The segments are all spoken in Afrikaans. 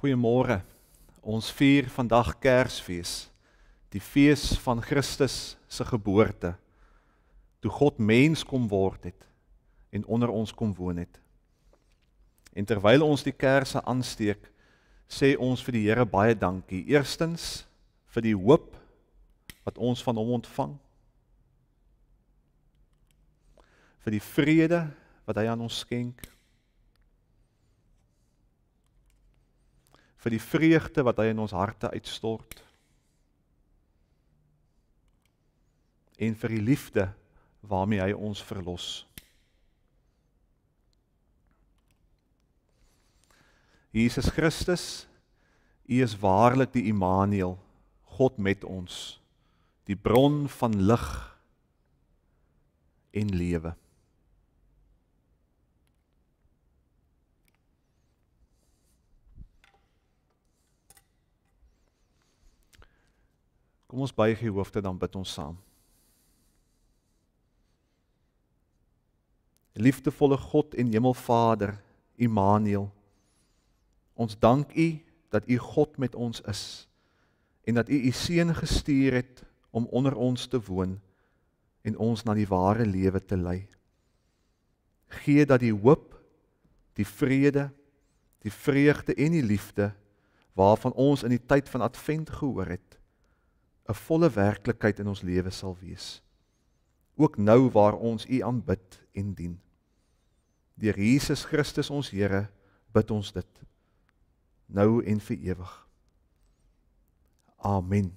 Goeiemôre. Ons vier vandag Kersfees, die fees van Christus se geboorte, toe God mens kom word het en onder ons kom woon het. En terwyl ons die kerse aansteek, sê ons vir die Here baie dankie. Eerstens vir die hoop wat ons van hom ontvang, vir die vrede wat hy aan ons skenk, vir die vreugde wat hy in ons harte uitstort, en vir die liefde waarmee hy ons verlos. Jesus Christus, U is waarlik die Immanuel, God met ons, die bron van lig en lewe. Kom ons buig die hoofde, dan bid ons saam. Liefdevolle God en Hemelvader, Immanuel, ons dank U dat U God met ons is en dat U U Seun gestuur het om onder ons te woon en ons na die ware lewe te lei. Gee dat die hoop, die vrede, die vreugde en die liefde waarvan ons in die tyd van Advent gehoor het, 'n volle werklikheid in ons lewe sal wees. Ook nou waar ons U aanbid en dien. Deur Jesus Christus ons Here bid ons dit, nou en vir ewig. Amen.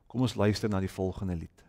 Kom ons luister na die volgende lied.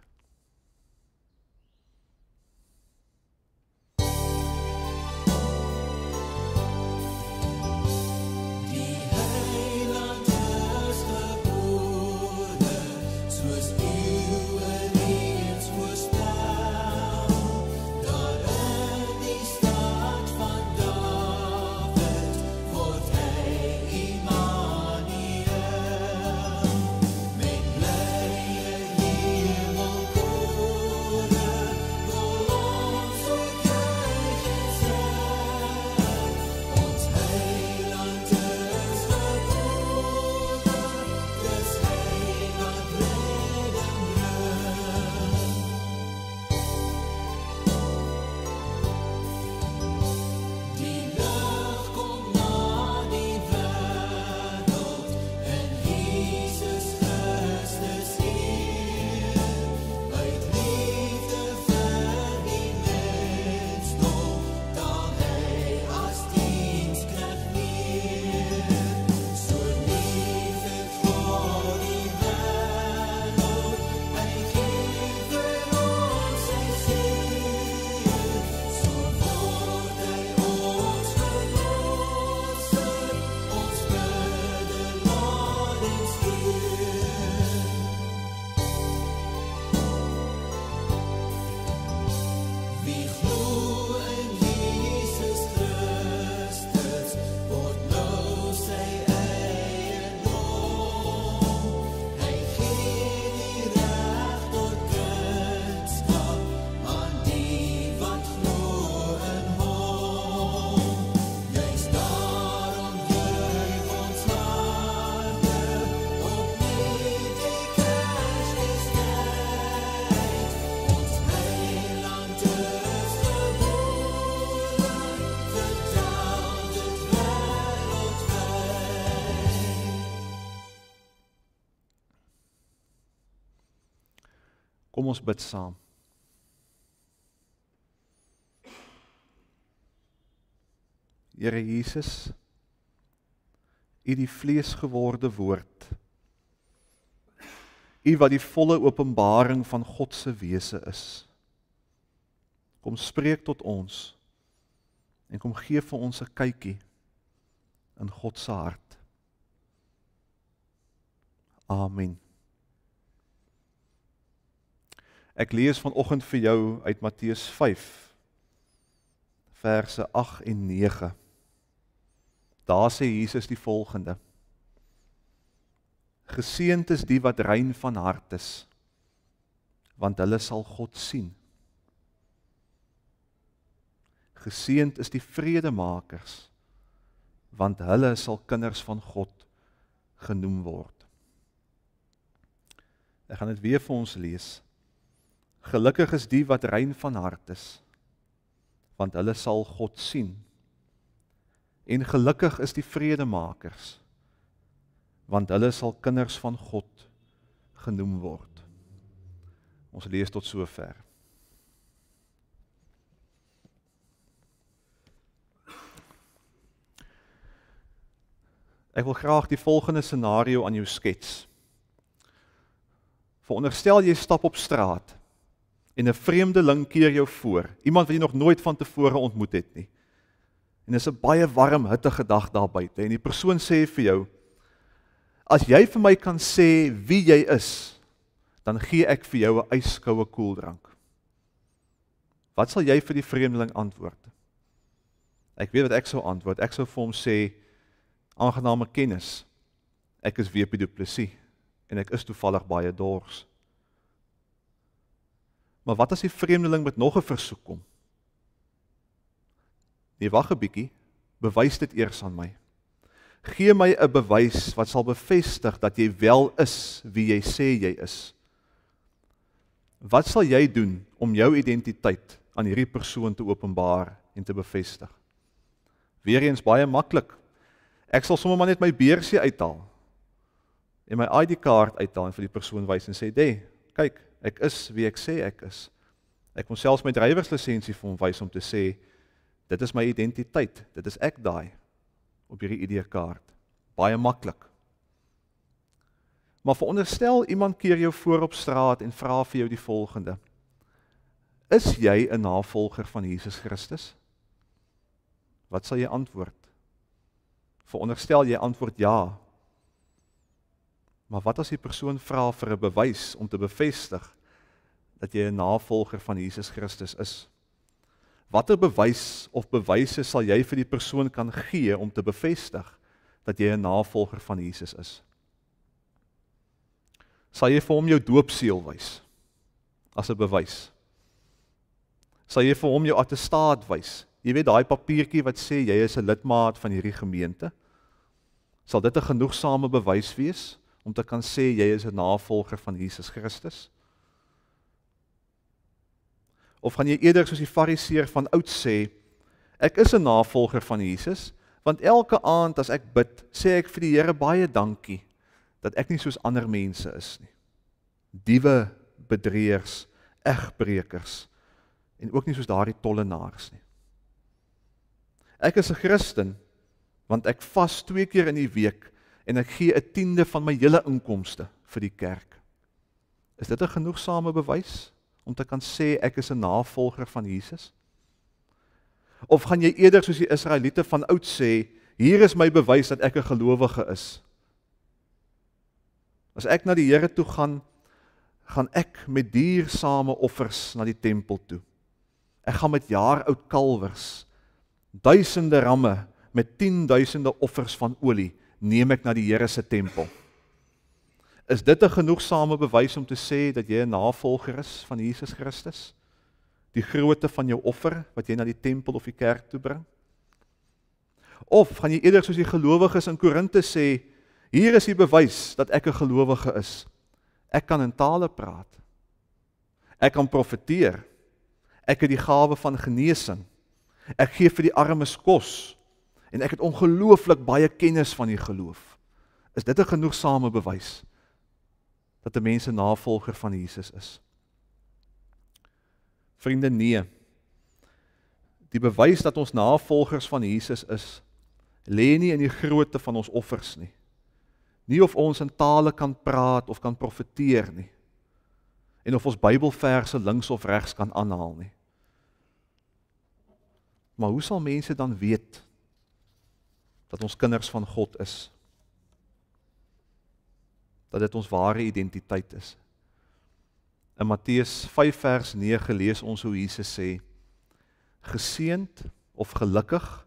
Kom ons bid saam. Here Jesus, U die vleesgeworde woord, U wat die volle openbaring van God se wese is. Kom spreek tot ons en kom gee vir ons 'n kykie in God se hart. Amen. Ek lees vanoggend vir jou uit Matteus 5, verse 8 en 9. Daar sê Jesus die volgende: Geseënd is die wat rein van hart is, want hulle sal God sien. Geseënd is die vredemakers, want hulle sal kinders van God genoem word. Ek gaan dit weer vir ons lees. Gelukkig is die wat rein van hart is, want hulle sal God sien. En gelukkig is die vredemakers, want hulle sal kinders van God genoem word. Ons lees tot sover. Ek wil graag die volgende scenario aan jou skets. Veronderstel jy stap op straat en 'n vreemdeling keer jou voor, iemand wat jy nog nooit van tevore ontmoet het nie. En dit is 'n baie warm, hittige dag daar buite en die persoon sê vir jou, as jy vir my kan sê wie jy is, dan gee ek vir jou 'n ijskoue koeldrank. Wat sal jy vir die vreemdeling antwoord? Ek weet wat ek sou antwoord. Ek sou vir hom sê, aangename kennis, ek is W.P. Du Plessis en ek is toevallig baie dors. Maar wat as die vreemdeling met nog 'n versoek kom? Nee, wag 'n bietjie, bewys dit eers aan my. Gee my 'n bewys wat sal bevestig dat jy wel is wie jy sê jy is. Wat sal jy doen om jou identiteit aan hierdie persoon te openbaar en te bevestig? Weereens baie maklik. Ek sal sommer maar net my beursie uithaal en my ID-kaart uithaal en vir die persoon wys en sê, kyk, ek is wie ek sê ek is. Ek kon selfs my drywerslisensie vir hom wys om te sê, dit is my identiteit, dit is ek daai op hierdie ID-kaart. Baie maklik. Maar veronderstel iemand keer jou voor op straat en vra vir jou die volgende. Is jy 'n navolger van Jesus Christus? Wat sal jy antwoord? Veronderstel jy antwoord ja. Maar wat as die persoon vra vir 'n bewys om te bevestig dat jy 'n navolger van Jesus Christus is? Watter bewys of bewyse sal jy vir die persoon kan gee om te bevestig dat jy 'n navolger van Jesus is? Sal jy vir hom jou doopseël wys as 'n bewys? Sal jy vir hom jou attestaat wys? Jy weet daai papiertjie wat sê jy is 'n lidmaat van hierdie gemeente? Sal dit 'n genoegsame bewys wees om te kan sê jy is 'n navolger van Jesus Christus? Of gaan jy eerder soos die fariseer van oud sê, ek is 'n navolger van Jesus, want elke aand as ek bid, sê ek vir die Here baie dankie, dat ek nie soos ander mense is nie. Diewe, bedrieërs, egbrekers, en ook nie soos daardie tollenaars nie. Ek is 'n Christen, want ek vas 2 keer in die week, en ek gee 'n tiende van my hele inkomste vir die kerk. Is dit 'n genoegsame bewys om te kan sê ek is 'n navolger van Jesus? Of gaan jy eerder soos die Israeliete van oud sê, hier is my bewys dat ek 'n gelowige is. As ek na die Here toe gaan ek met diersame offers na die tempel toe. Ek gaan met jaar-oud kalwers, duisende ramme met 10.000 offers van olie neem ek na die Here se tempel. Is dit 'n genoegsame bewys om te sê dat jy 'n navolger is van Jesus Christus? Die grootte van jou offer wat jy na die tempel of die kerk toe bring? Of gaan jy eerder soos die gelowiges in Korinthe sê, hier is die bewys dat ek 'n gelowige is. Ek kan in tale praat. Ek kan profeteer. Ek het die gawe van genesing. Ek gee vir die armes kos. En ek het ongelooflik baie kennis van die geloof. Is dit 'n genoegsame bewys dat 'n mens 'n navolger van Jesus is? Vriende, nee. Die bewys dat ons navolgers van Jesus is, lê nie in die grootte van ons offers nie. Nie of ons in tale kan praat of kan profeteer nie. En of ons Bybelverse links of regs kan aanhaal nie. Maar hoe sal mense dan weet dat ons kinders van God is? Dat dit ons ware identiteit is? In Matteus 5 vers 9 lees ons hoe Jesus sê, geseënd of gelukkig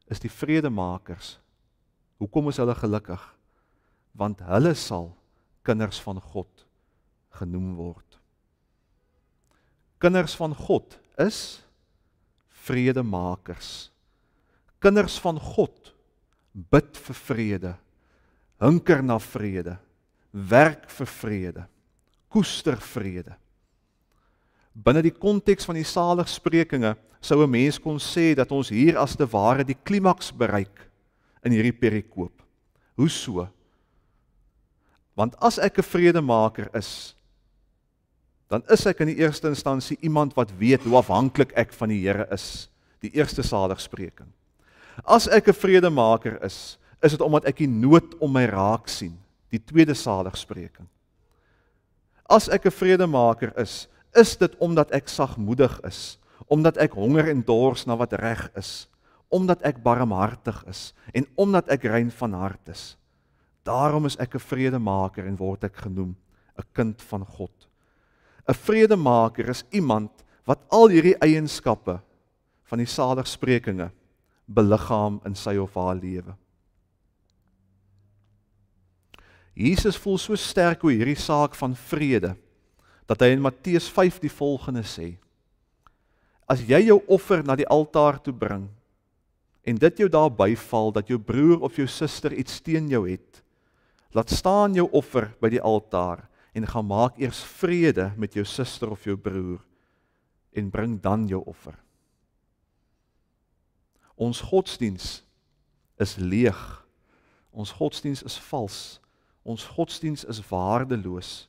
is die vredemakers. Hoekom is hulle gelukkig? Want hulle sal kinders van God genoem word. Kinders van God is vredemakers. kinders van God bid vir vrede, hunker na vrede, werk vir vrede, koester vrede. Binne die konteks van die saligsprekinge sou 'n mens kon sê dat ons hier as te ware die klimaks bereik in hierdie perikoop. Hoe so? Want as ek 'n vredemaker is, dan is ek in die eerste instansie iemand wat weet hoe afhanklik ek van die Here is, die eerste saligspreking. As ek 'n vredemaker is dit omdat ek die nood om my raak sien, die tweede saligspreking. As ek 'n vredemaker is dit omdat ek sagmoedig is, omdat ek honger en dors na wat reg is, omdat ek barmhartig is en omdat ek rein van hart is. Daarom is ek 'n vredemaker en word ek genoem 'n kind van God. 'n Vredemaker is iemand wat al hierdie eienskappe van die saligsprekinge beliggaam in sy of haar lewe. Jesus voel so sterk oor hierdie saak van vrede, dat hy in Matteus 5 die volgende sê: As jy jou offer na die altaar toe bring, en dit jou daar byval dat jou broer of jou suster iets teen jou het, laat staan jou offer by die altaar, en gaan maak eers vrede met jou suster of jou broer, en bring dan jou offer. Ons godsdiens is leeg, ons godsdiens is vals, ons godsdiens is waardeloos,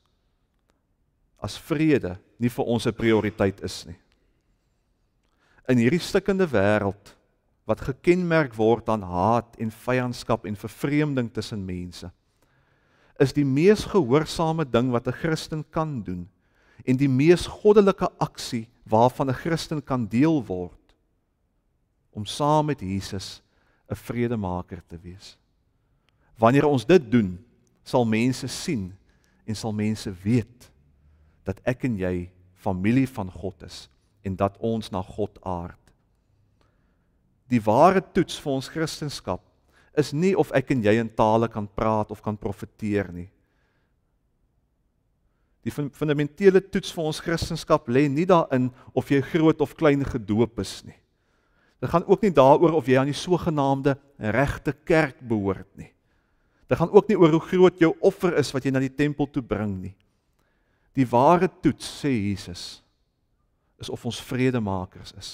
as vrede nie vir ons 'n prioriteit is nie. In hierdie stikkende wêreld, wat gekenmerk word aan haat en vyandskap en vervreemding tussen mense, is die mees gehoorsame ding wat 'n Christen kan doen, en die mees goddelike aksie waarvan 'n Christen kan deel word, om saam met Jesus 'n vredemaker te wees. Wanneer ons dit doen, sal mense sien en sal mense weet dat ek en jy familie van God is en dat ons na God aard. Die ware toets vir ons Christenskap is nie of ek en jy in tale kan praat of kan profeteer nie. Die fundamentele toets vir ons Christenskap lê nie daarin of jy groot of klein gedoop is nie. Dit gaan ook nie daaroor of jy aan die sogenaamde regte kerk behoort nie. Dit gaan ook nie oor hoe groot jou offer is wat jy na die tempel toe bring nie. Die ware toets, sê Jesus, is of ons vredemakers is.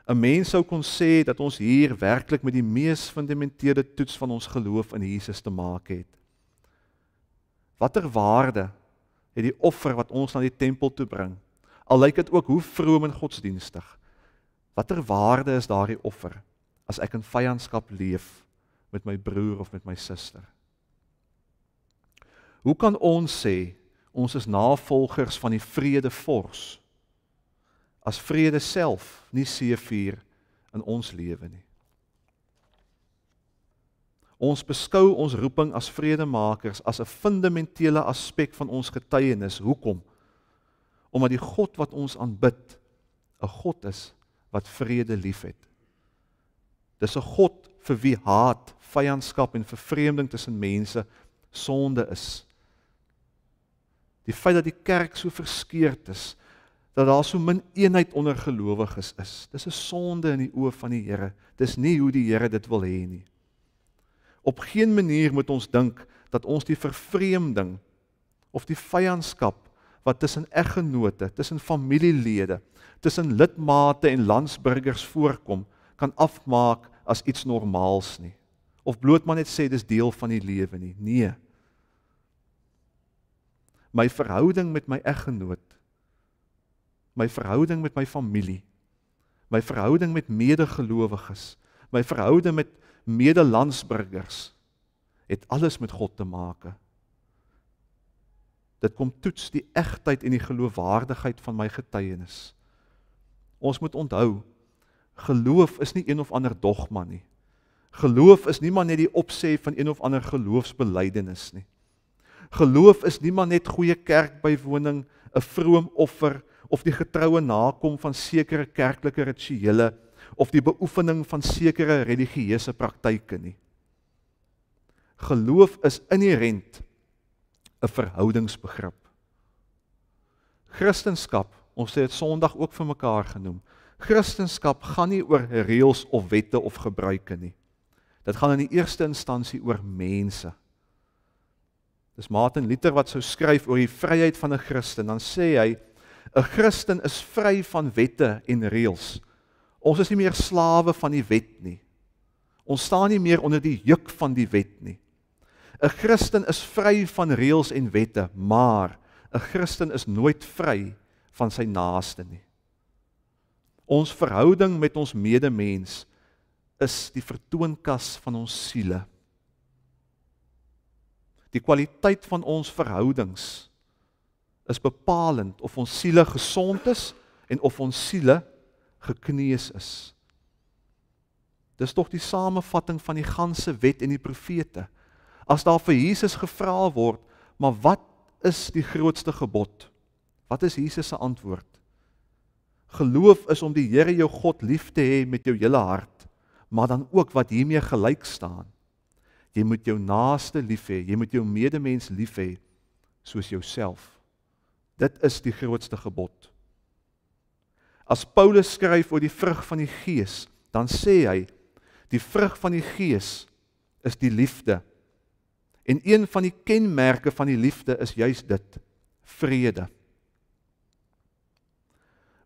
'n Mens sou kon sê dat ons hier werklik met die mees fundamentele toets van ons geloof in Jesus te maak het. Watter waarde het die offer wat ons na die tempel toe bring? Al lyk dit ook hoe vroom en godsdienstig. Watter waarde is daardie offer as ek in vyandskap leef met my broer of met my suster? Hoe kan ons sê ons is navolgers van die vredevors as vrede self nie seëvier in ons lewe nie? Ons beskou ons roeping as vredemakers as 'n fundamentele aspek van ons getuienis. Hoekom? Omdat die God wat ons aanbid 'n God is wat vrede liefhet. Dis 'n God vir wie haat, vyandskap en vervreemding tussen mense sonde is. Die feit dat die kerk so verskeurd is, dat daar so min eenheid onder gelowiges is, dis 'n sonde in die oë van die Here. Dis nie hoe die Here dit wil hê nie. Op geen manier moet ons dink dat ons die vervreemding of die vyandskap wat tussen eggenote, tussen familielede, tussen lidmate en landsburgers voorkom, kan afmaak as iets normaals nie. Of bloot maar net sê dis deel van die lewe nie. Nee. My verhouding met my eggenoot, my verhouding met my familie, my verhouding met medegelowiges, my verhouding met medelandsburgers, het alles met God te maak. Dit kom toets die egtheid en die geloofwaardigheid van my getuienis. Ons moet onthou, geloof is nie een of ander dogma nie. Geloof is nie maar net die opsê van een of ander geloofsbelydenis nie. Geloof is nie maar net goeie kerkbywoning, 'n vroom offer, of die getroue nakom van sekere kerklike rituele, of die beoefening van sekere religieuse praktyke nie. Geloof is inherent 'n verhoudingsbegrip. Christenskap, ons het dit Sondag ook vir mekaar genoem, Christendom gaan nie oor reëls of wette of gebruike nie. Dit gaan in die eerste instansie oor mense. Dis Martin Luther wat sou skryf oor die vryheid van 'n Christen, dan sê hy, 'n Christen is vry van wette en reëls. Ons is nie meer slawe van die wet nie. Ons staan nie meer onder die juk van die wet nie. 'n Christen is vry van reëls en wette, maar 'n Christen is nooit vry van sy naaste nie. Ons verhouding met ons medemens is die vertoonkas van ons siele. Die kwaliteit van ons verhoudings is bepalend of ons siele gesond is en of ons siele gekneus is. Dis tog die samevatting van die ganse wet en die profete. As daar vir Jesus gevra word, maar wat is die grootste gebod? Wat is Jesus se antwoord? Geloof is om die Here jou God lief te hê met jou hele hart, maar dan ook wat hiermee gelyk staan. Jy moet jou naaste lief hê, jy moet jou medemens lief hê, soos jouself. Dit is die grootste gebod. As Paulus skryf oor die vrug van die Gees, dan sê hy, die vrug van die Gees is die liefde. En een van die kenmerke van die liefde is juist dit, vrede.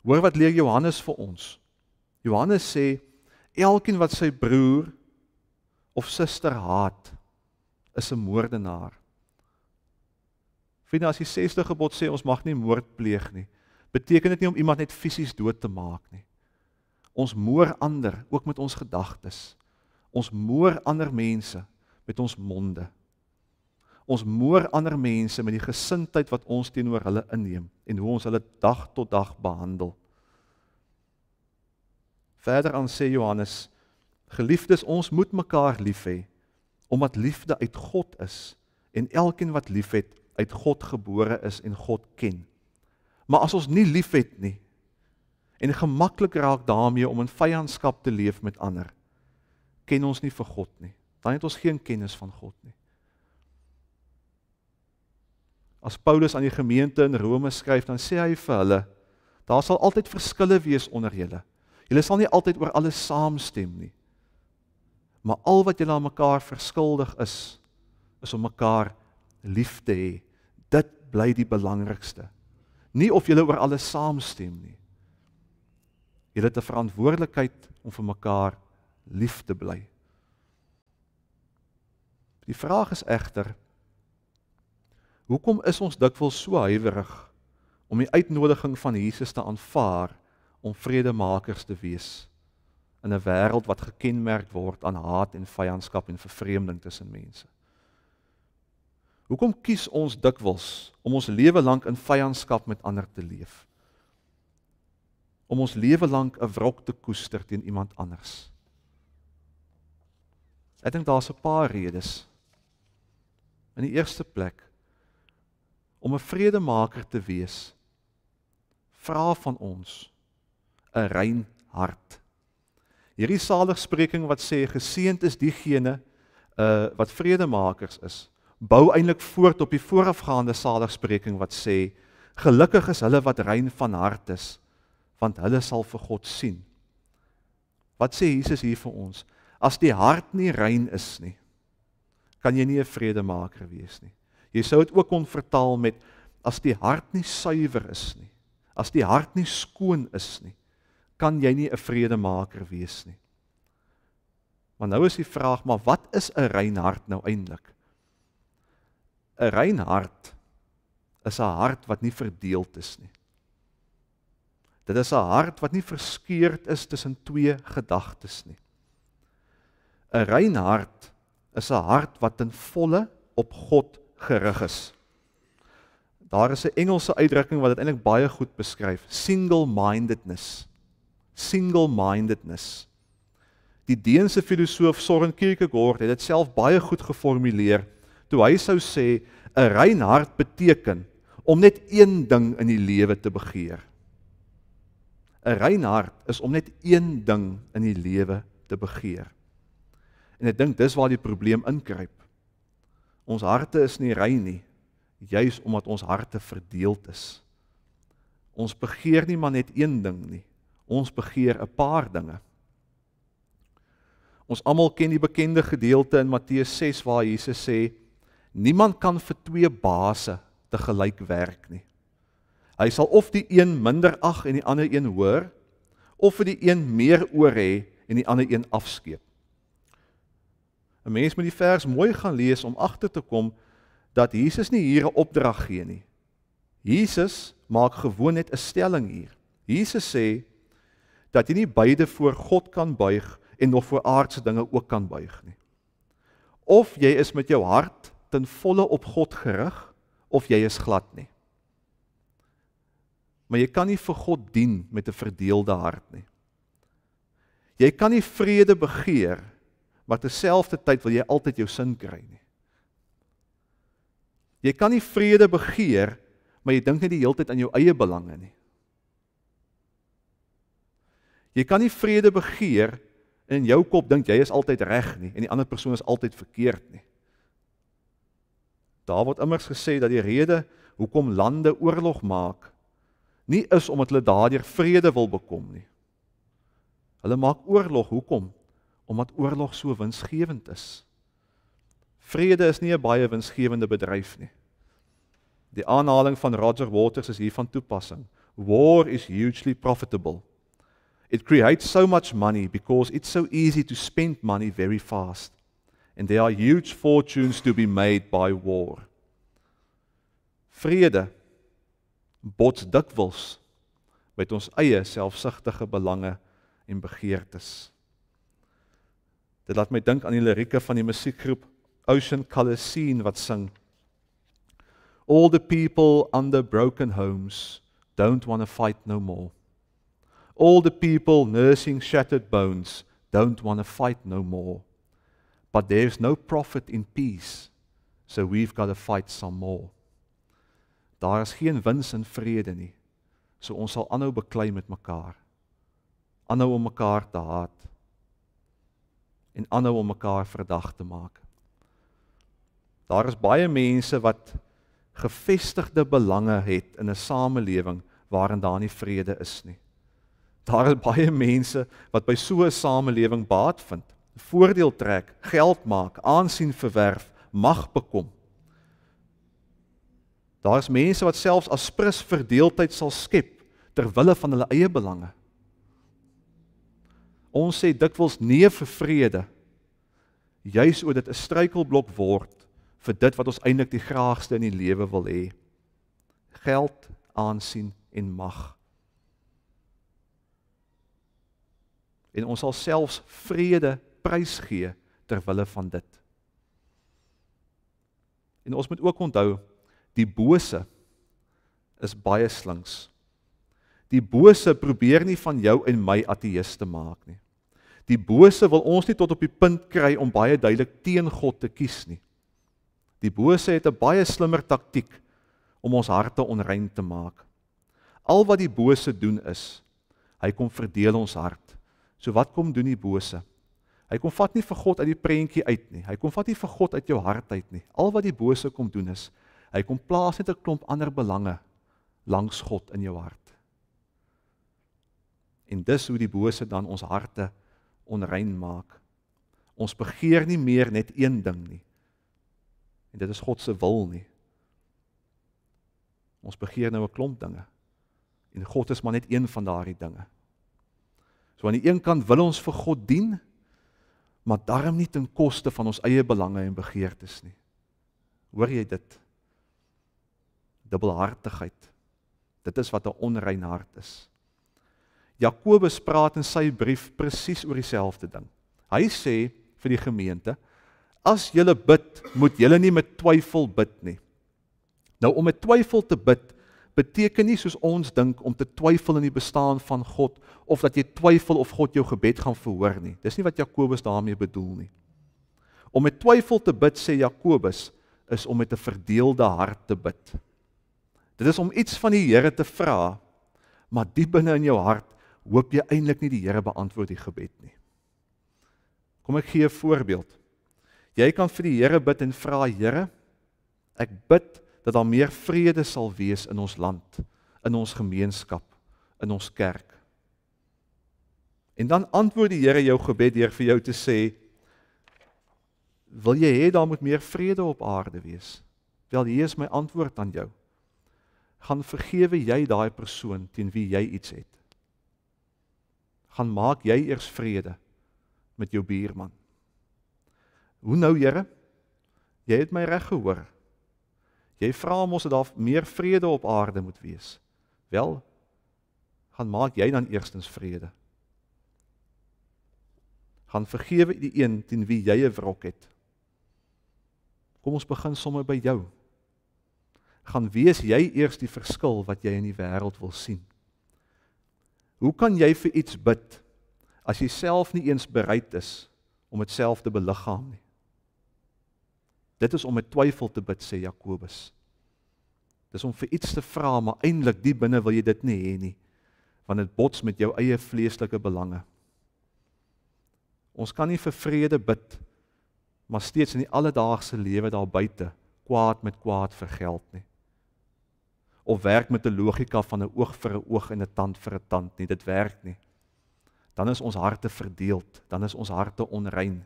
Hoor wat leer Johannes vir ons? Johannes sê, elkeen wat sy broer of suster haat, is 'n moordenaar. Vriende, as die 6de gebod sê, ons mag nie moord pleeg nie, beteken dit nie om iemand net fisies dood te maak nie. Ons moor ander, ook met ons gedagtes. Ons moor ander mense met ons monde. Ons moor ander mense met die gesindheid wat ons teenoor hulle inneem en hoe ons hulle dag tot dag behandel. Verder aan sê Johannes, geliefdes, ons moet mekaar lief hê, omdat liefde uit God is en elkeen wat liefhet uit God gebore is en God ken. Maar as ons nie liefhet nie en gemaklik raak daarmee om in vyandskap te leef met ander, ken ons nie vir God nie. Dan het ons geen kennis van God nie. As Paulus aan die gemeente in Rome skryf, dan sê hy vir hulle, daar sal altyd verskille wees onder julle. Julle sal nie altyd oor alles saamstem nie. Maar al wat julle aan mekaar verskuldig is om mekaar lief te hê. Dit bly die belangrikste. Nie of julle oor alles saamstem nie. Julle het 'n verantwoordelikheid om vir mekaar lief te bly. Die vraag is egter, hoekom is ons dikwels so huiwerig om die uitnodiging van Jesus te aanvaar om vredemakers te wees in 'n wêreld wat gekenmerk word aan haat en vyandskap en vervreemding tussen mense? Hoekom kies ons dikwels om ons lewe lank in vyandskap met ander te leef? Om ons lewe lank 'n wrok te koester teen iemand anders? Ek dink daar's 'n paar redes. In die eerste plek, om 'n vredemaker te wees, vra van ons 'n rein hart. Hierdie saligspreking wat sê, geseënd is diegene wat vredemakers is, bou eintlik voort op die voorafgaande saligspreking wat sê, gelukkig is hulle wat rein van hart is, want hulle sal vir God sien. Wat sê Jesus hier vir ons? As die hart nie rein is nie, kan jy nie 'n vredemaker wees nie. Jy sou dit ook kon vertaal met, as die hart nie suiwer is nie, as die hart nie skoon is nie, kan jy nie 'n vredemaker wees nie. Maar nou is die vraag, maar wat is 'n rein hart nou eintlik? 'n Rein hart is 'n hart wat nie verdeeld is nie. Dit is 'n hart wat nie verskeurd is tussen twee gedagtes nie. 'n Rein hart is 'n hart wat ten volle op God gerig is. Daar is 'n Engelse uitdrukking wat dit eintlik baie goed beskryf, single-mindedness. Single-mindedness. Die Deense filosoof Søren Kierkegaard het dit self baie goed geformuleer, toe hy sou sê, 'n rein hart beteken om net een ding in die lewe te begeer. 'n Rein hart is om net een ding in die lewe te begeer. En ek dink dis waar die probleem inkruip. Ons harte is nie rein nie, juis omdat ons harte verdeeld is. Ons begeer nie maar net een ding nie. Ons begeer 'n paar dinge. Ons almal ken die bekende gedeelte in Matteus 6 waar Jesus sê, niemand kan vir 2 baase te gelyk werk nie. Hy sal of die een minder ag en die ander een hoër, of vir die een meer oor hê en die ander een afskeep. 'n Mens moet die vers mooi gaan lees om agter te kom dat Jesus nie hier 'n opdrag gee nie. Jesus maak gewoon net 'n stelling hier. Jesus sê dat jy nie beide voor God kan buig en nog voor aardse dinge ook kan buig nie. Of jy is met jou hart ten volle op God gerig, of jy is glad nie. Maar jy kan nie vir God dien met 'n verdeelde hart nie. Jy kan nie vrede begeer, maar terselfdertyd wil jy altyd jou sin kry nie. Jy kan nie vrede begeer, maar jy dink net die hele tyd aan jou eie belange nie. Jy kan nie vrede begeer en in jou kop dink jy is altyd reg nie en die ander persoon is altyd verkeerd nie. Daar word immers gesê dat die rede hoekom lande oorlog maak nie is omdat hulle daardeur vrede wil bekom nie. Hulle maak oorlog, hoekom? Omdat oorlog so winsgewend is. Vrede is nie 'n baie winsgewende bedryf nie. Die aanhaling van Roger Waters is hier van toepassing. War is hugely profitable. It creates so much money because it's so easy to spend money very fast. And there are huge fortunes to be made by war. Vrede bots dikwels met ons eie selfsugtige belange en begeertes. Dit laat my dink aan die lirieke van die musiekgroep Ocean Colour Scene wat sing, all the people under broken homes don't want to fight no more. All the people nursing shattered bones don't want to fight no more. But there's no profit in peace, so we've got to fight some more. Daar is geen wins in vrede nie, so ons sal aanhou beklei met mekaar. Aanhou om mekaar te haat. En aanhou om mekaar verdag te maak. Daar is baie mense wat gevestigde belange het in 'n samelewing waarin daar nie vrede is nie. Daar is baie mense wat by so 'n samelewing baat vind, voordeel trek, geld maak, aansien verwerf, mag bekom. Daar is mense wat selfs aspris verdeeldheid sal skep ter wille van hulle eie belange. Ons sê dikwels nee vir vrede, juis oor dit 'n struikelblok word vir dit wat ons eintlik die graagste in die lewe wil hê. Geld, aansien en mag. En ons sal selfs vrede prysgee ter wille van dit. En ons moet ook onthou, die bose is baie slinks. Die bose probeer nie van jou en my ateïs te maak nie. Die bose wil ons nie tot op die punt kry om baie duidelik teen God te kies nie. Die bose het 'n baie slimmer taktiek om ons harte onrein te maak. Al wat die bose doen is, hy kom verdeel ons hart. So wat kom doen die bose? Hy kom vat nie vir God uit die prentjie uit nie. Hy kom vat nie vir God uit jou hart uit nie. Al wat die bose kom doen is, hy kom plaas net 'n klomp ander belange langs God in jou hart. En dis hoe die bose dan ons harte onrein maak. Ons begeer nie meer net een ding nie. En dit is God se wil nie. Ons begeer nou 'n klomp dinge. En God is maar net een van daardie dinge. So aan die een kant wil ons vir God dien, maar daarom nie ten koste van ons eie belange en begeertes nie. Hoor jy dit? Dubbelhartigheid. Dit is wat 'n onrein hart is. Jakobus praat in sy brief presies oor dieselfde ding. Hy sê vir die gemeente, as julle bid, moet julle nie met twyfel bid nie. Nou om met twyfel te bid, beteken nie soos ons dink om te twyfel in die bestaan van God, of dat jy twyfel of God jou gebed gaan verhoor nie. Dis nie wat Jakobus daarmee bedoel nie. Om met twyfel te bid, sê Jakobus, is om met 'n verdeelde hart te bid. Dit is om iets van die Here te vra, maar diep binne in jou hart, hoop jy eintlik nie die Here beantwoord die gebed nie. Kom ek gee 'n voorbeeld. Jy kan vir die Here bid en vra, Here, ek bid dat daar meer vrede sal wees in ons land, in ons gemeenskap, in ons kerk. En dan antwoord die Here jou gebed deur vir jou te sê, wil jy hê daar moet meer vrede op aarde wees? Wel, hier is my antwoord aan jou. Gaan vergewe jy daai persoon teen wie jy iets het. Gaan maak jy eers vrede met jou buurman. Hoe nou, Here? Jy het my reg gehoor. Jy vra mos dat daar meer vrede op aarde moet wees. Wel, gaan maak jy dan eerstens vrede. Gaan vergewe die een teen wie jy 'n wrok het. Kom ons begin sommer by jou. Gaan wees jy eers die verskil wat jy in die wêreld wil sien. Hoe kan jy vir iets bid as jy self nie eens bereid is om dit self te beliggaam nie? Dit is om met twyfel te bid, sê Jakobus. Dis om vir iets te vra, maar eintlik die binne wil jy dit nie hê nie, want dit bots met jou eie vleeslike belange. Ons kan nie vir vrede bid, maar steeds in die alledaagse lewe daar buite kwaad met kwaad vergeld nie. Of werk met 'n logika van 'n oog vir 'n oog en 'n tand vir 'n tand nie, dit werk nie. Dan is ons harte verdeeld, dan is ons harte onrein.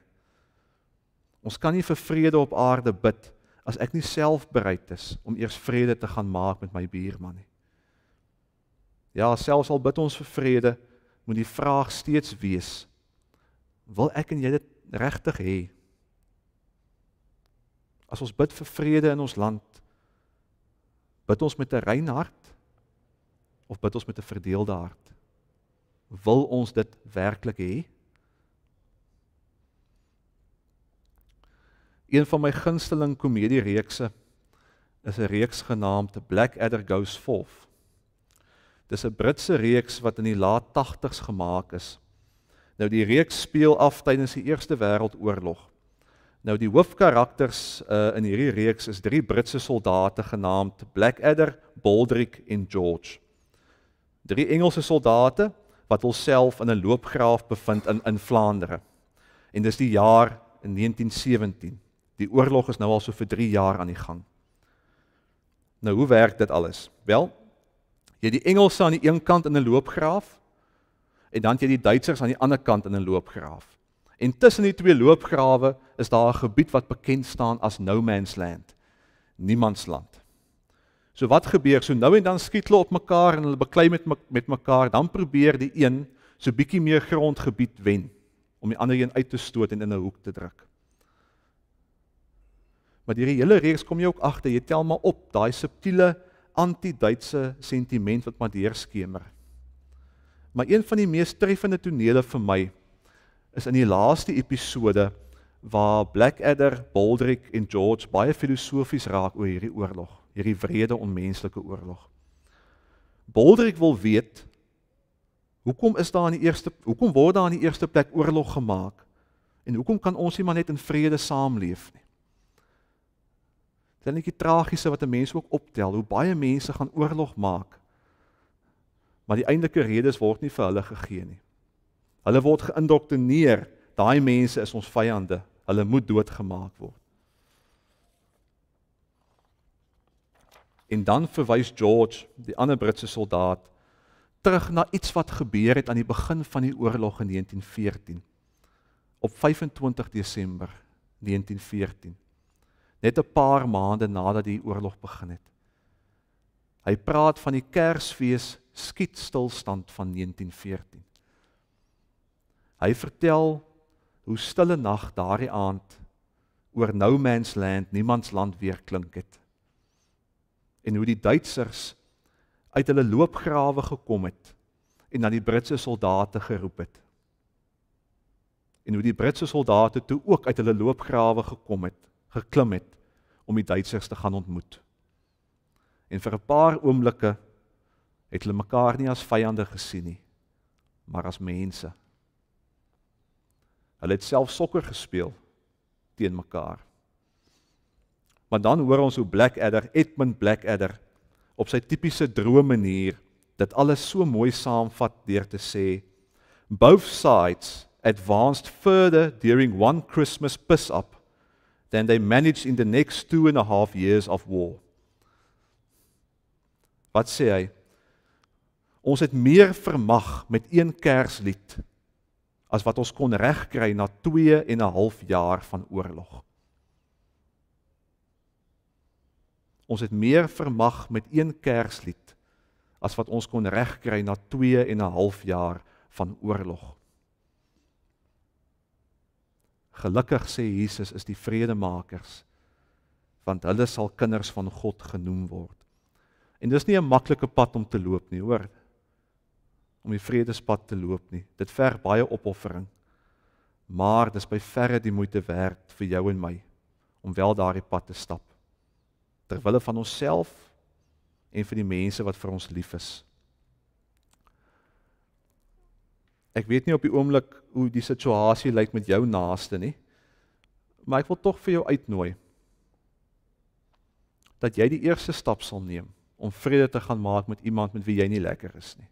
Ons kan nie vir vrede op aarde bid as ek nie self bereid is om eers vrede te gaan maak met my buurman nie. Ja, selfs al bid ons vir vrede, moet die vraag steeds wees, wil ek en jy dit regtig hê? As ons bid vir vrede in ons land, bid ons met 'n rein hart of bid ons met 'n verdeelde hart? Wil ons dit werklik hê? Een van my gunsteling komediereekse is 'n reeks genaamd Blackadder Goes Forth. Dis 'n Britse reeks wat in die laat 80s gemaak is. Nou die reeks speel af tydens die Eerste Wêreldoorlog. Nou die hoofkarakters in hierdie reeks is 3 Britse soldate genaamd Blackadder, Baldrick en George. 3 Engelse soldate wat hulself in 'n loopgraaf bevind in Vlaandere. En dis die jaar in 1917. Die oorlog is nou al so vir 3 jaar aan die gang. Nou hoe werk dit alles? Wel, jy het die Engelse aan die een kant in 'n loopgraaf en dan het jy die Duitsers aan die ander kant in 'n loopgraaf. En tussen die 2 loopgrawe is daar 'n gebied wat bekend staan as No Man's Land, niemandsland. So wat gebeur? So nou en dan skiet hulle op mekaar en hulle beklei met mekaar, dan probeer die een so bietjie meer grondgebied wen, om die ander een uit te stoot en in 'n hoek te druk. Maar die hele reeks kom jy ook agter, jy tel maar op, daai subtiele anti-Duitse sentiment wat maar deurskemer. Maar een van die mees treffende tonele vir my is in die laaste episode waar Blackadder, Baldrick en George baie filosofies raak oor hierdie oorlog, hierdie wrede onmenslike oorlog. Baldrick wil weet, hoekom word daar in die eerste plek oorlog gemaak en hoekom kan ons nie maar net in vrede saamleef nie? Dit is net die tragiese wat 'n mens ook optel, hoe baie mense gaan oorlog maak, maar die eintlike redes word nie vir hulle gegee nie. Hulle word geïndoktrineer, daai mense is ons vyande, hulle moet doodgemaak word. En dan verwys George, die ander Britse soldaat, terug na iets wat gebeur het aan die begin van die oorlog in 1914. Op 25 Desember 1914. Net 'n paar maande nadat die oorlog begin het. Hy praat van die Kersfees skietstilstand van 1914. Hy vertel hoe stille nag daardie aand oor No Man's Land, niemandsland weer klink het. En hoe die Duitsers uit hulle loopgrawe gekom het en na die Britse soldate geroep het. En hoe die Britse soldate toe ook uit hulle loopgrawe geklim het om die Duitsers te gaan ontmoet. En vir 'n paar oomblikke het hulle mekaar nie as vyande gesien nie, maar as mense. Hulle het self sokker gespeel teen mekaar. Maar dan hoor ons hoe Edmund Blackadder, op sy tipiese droë manier, dit alles so mooi saamvat deur te sê, both sides advanced further during one Christmas piss-up than they managed in the next 2.5 years of war. Wat sê hy? Ons het meer vermag met een Kerslied as wat ons kon regkry na 2,5 jaar van oorlog. Ons het meer vermag met 1 Kerslied as wat ons kon regkry na 2,5 jaar van oorlog. Gelukkig sê Jesus is die vredemakers, want hulle sal kinders van God genoem word. En dis nie 'n maklike pad om te loop nie, hoor. Om die vredespad te loop nie. Dit verg baie opoffering. Maar dis by verre die moeite werd vir jou en my om wel daardie pad te stap. Terwille van onsself en vir die mense wat vir ons lief is. Ek weet nie op die oomblik hoe die situasie lyk met jou naaste nie, maar ek wil tog vir jou uitnooi dat jy die eerste stap sal neem om vrede te gaan maak met iemand met wie jy nie lekker is nie.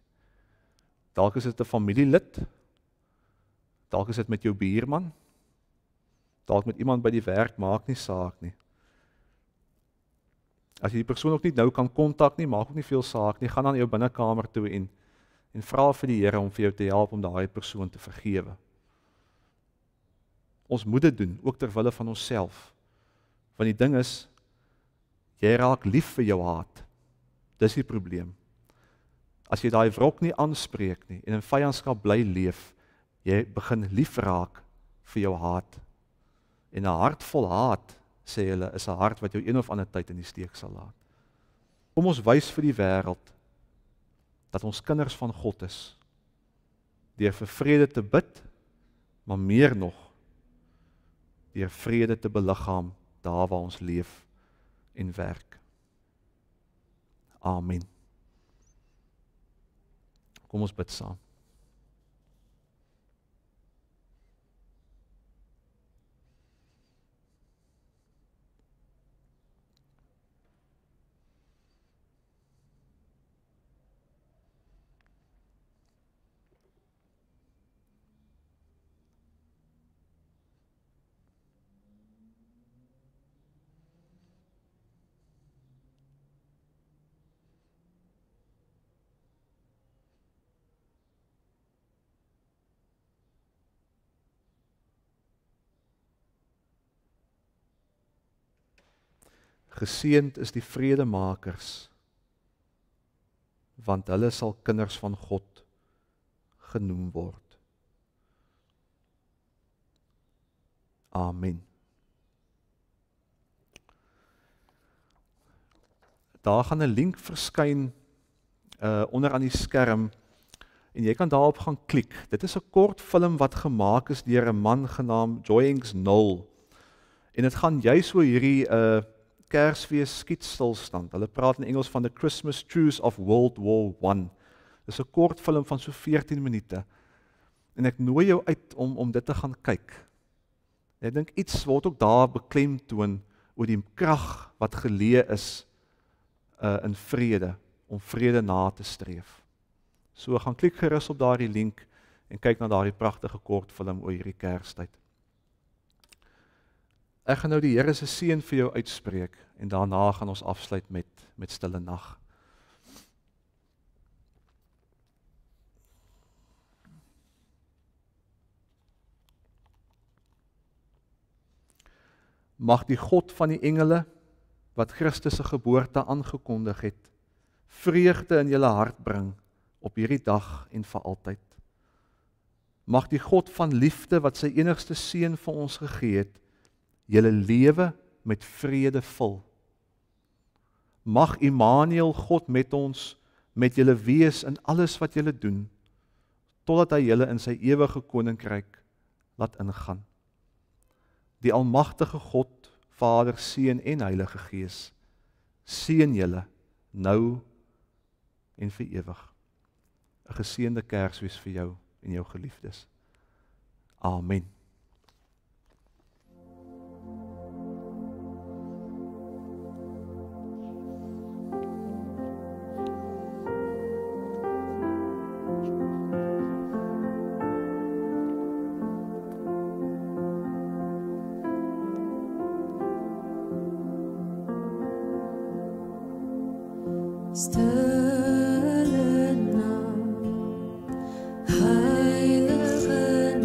Dalk is dit 'n familielid, dalk is dit met jou buurman, dalk met iemand by die werk, maak nie saak nie. As jy die persoon ook nie nou kan kontak nie, maak ook nie veel saak nie, gaan dan jou binnekamer toe en vra vir die Here om vir jou te help om daai persoon te vergewe. Ons moet dit doen, ook ter wille van onsself. Want die ding is, jy raak lief vir jou haat. Dis die probleem. As jy daai wrok nie aanspreek nie en in vyandskap bly leef, jy begin lief raak vir jou haat. En 'n hart vol haat, sê hulle, is 'n hart wat jou een of ander tyd in die steek sal laat. Kom ons wys vir die wêreld dat ons kinders van God is, deur vir vrede te bid, maar meer nog, deur vrede te beliggaam daar waar ons leef en werk. Amen. Kom ons bid saam. Geseënd is die vredemakers, want hulle sal kinders van God genoem word. Amen. Daar gaan 'n link verskyn onder aan die skerm en jy kan daarop gaan klik. Dit is 'n kort film wat gemaak is deur 'n man genaamd Joyings Knoll. En dit gaan juis oor hierdie Kersfees skietstilstand. Hulle praat in Engels van the Christmas Truce of World War I. Dis 'n kort film van so 14 minute. En ek nooi jou uit om dit te gaan kyk. Ek dink iets word ook daar beklemtoon oor die krag wat geleë is in vrede, om vrede na te streef. So gaan klik gerus op daardie link en kyk na daardie pragtige kort film oor hierdie Kerstyd. Ek gaan nou die Here se seën vir jou uitspreek en daarna gaan ons afsluit met stille nag. Mag die God van die engele, wat Christus se geboorte aangekondig het, vreugde in julle hart bring op hierdie dag en vir altyd. Mag die God van liefde, wat sy enigste seun vir ons gegee het, julle lewe met vrede vul. Mag Immanuel, God met ons, met julle wees in alles wat julle doen, totdat hy julle in sy ewige koninkryk laat ingaan. Die almagtige God, Vader, Seun en Heilige Gees, seën julle nou en vir ewig. 'n Geseënde Kersfees vir jou en jou geliefdes. Amen. Stille nacht, heilige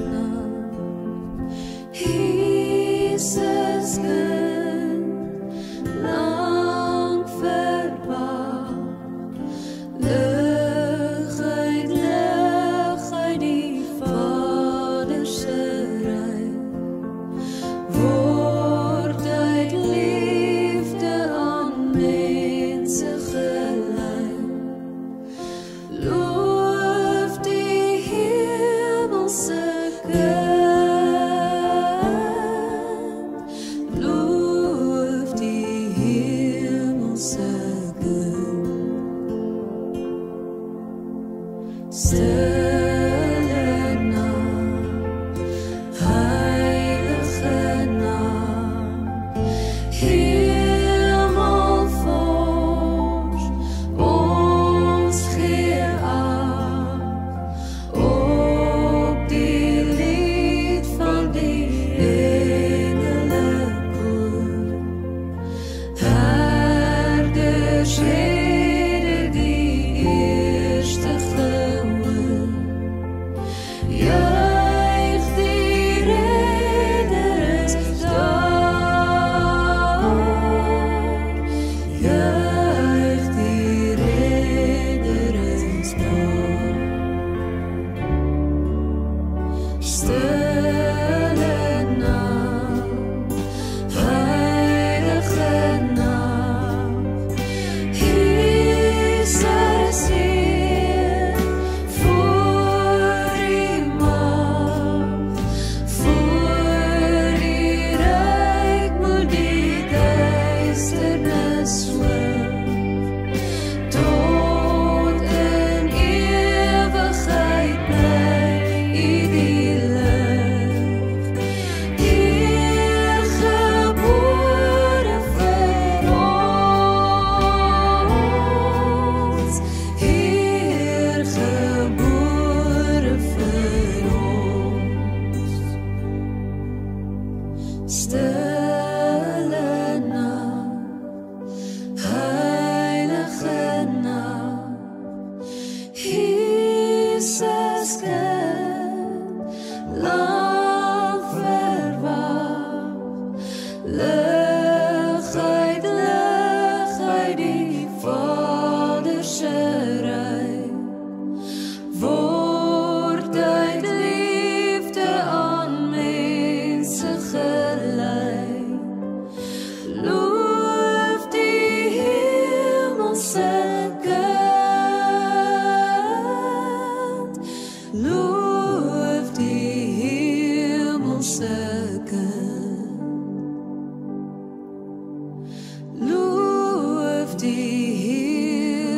Loof die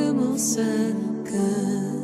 hemelse kind.